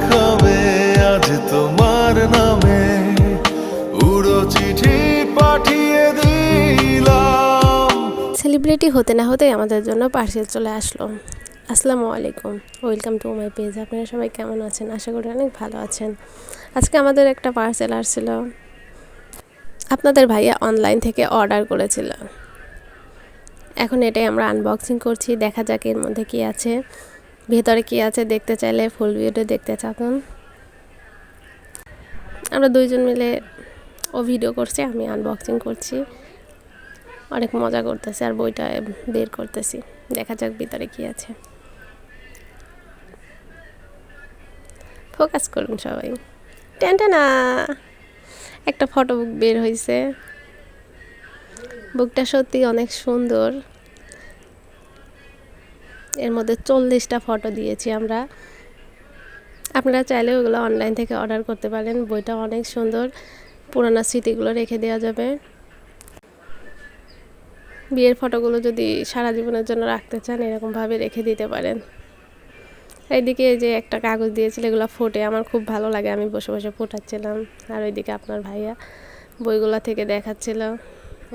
খাবে আজ তোমার নামে উড়ো চিঠি পাঠিয়ে দিলাম। সেলিব্রিটি হতে না হতেই আমাদের জন্য পার্সেল চলে আসলো। আসসালামু আলাইকুম, ওয়েলকাম টু মাই পেজ। আপনারা সবাই কেমন আছেন? আশা করি অনেক ভালো আছেন। আজকে আমাদের একটা পার্সেল আসছিল। আপনাদের ভাইয়া অনলাইন থেকে অর্ডার করেছিল। এখন এটাই আমরা আনবক্সিং করছি। দেখা যাক এর মধ্যে কি আছে, ভেতরে কি আছে। দেখতে চাইলে ফুল ভিডিও দেখতে চান। আমরা দুইজন মিলে ও ভিডিও করছে, আমি আনবক্সিং করছি। অনেক মজা করতেছি আর বইটা বের করতেছি। দেখা যাক ভিতরে কি আছে। ফোকাস করুন সবাই। টেনটেনা একটা ফটো বুক বের হয়েছে। বুকটা সত্যি অনেক সুন্দর। এর মধ্যে 40টা ফটো দিয়েছি আমরা। আপনারা চাইলে ওগুলো অনলাইন থেকে অর্ডার করতে পারেন। বইটা অনেক সুন্দর, পুরানো স্মৃতিগুলো রেখে দেওয়া যাবে। বিয়ের ফটোগুলো যদি সারা জীবনের জন্য রাখতে চান, এরকমভাবে রেখে দিতে পারেন। এইদিকে যে একটা কাগজ দিয়েছিল, এগুলো ফোটে, আমার খুব ভালো লাগে। আমি বসে বসে ফোটাচ্ছিলাম। আর ওইদিকে আপনার ভাইয়া বইগুলো থেকে দেখাচ্ছিল।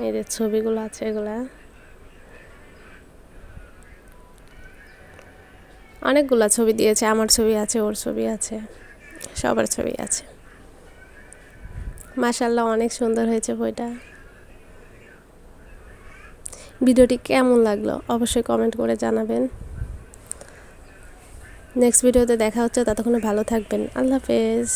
এই যে ছবিগুলো আছে, এগুলা অনেকগুলা ছবি দিয়েছে। আমার ছবি আছে, ওর ছবি আছে, সবার ছবি আছে। মাশাআল্লাহ, অনেক সুন্দর হয়েছে বইটা। ভিডিওটি কেমন লাগলো অবশ্যই কমেন্ট করে জানাবেন। নেক্সট ভিডিওতে দেখা হচ্ছে, ততক্ষণে ভালো থাকবেন। আল্লাহ হাফেজ।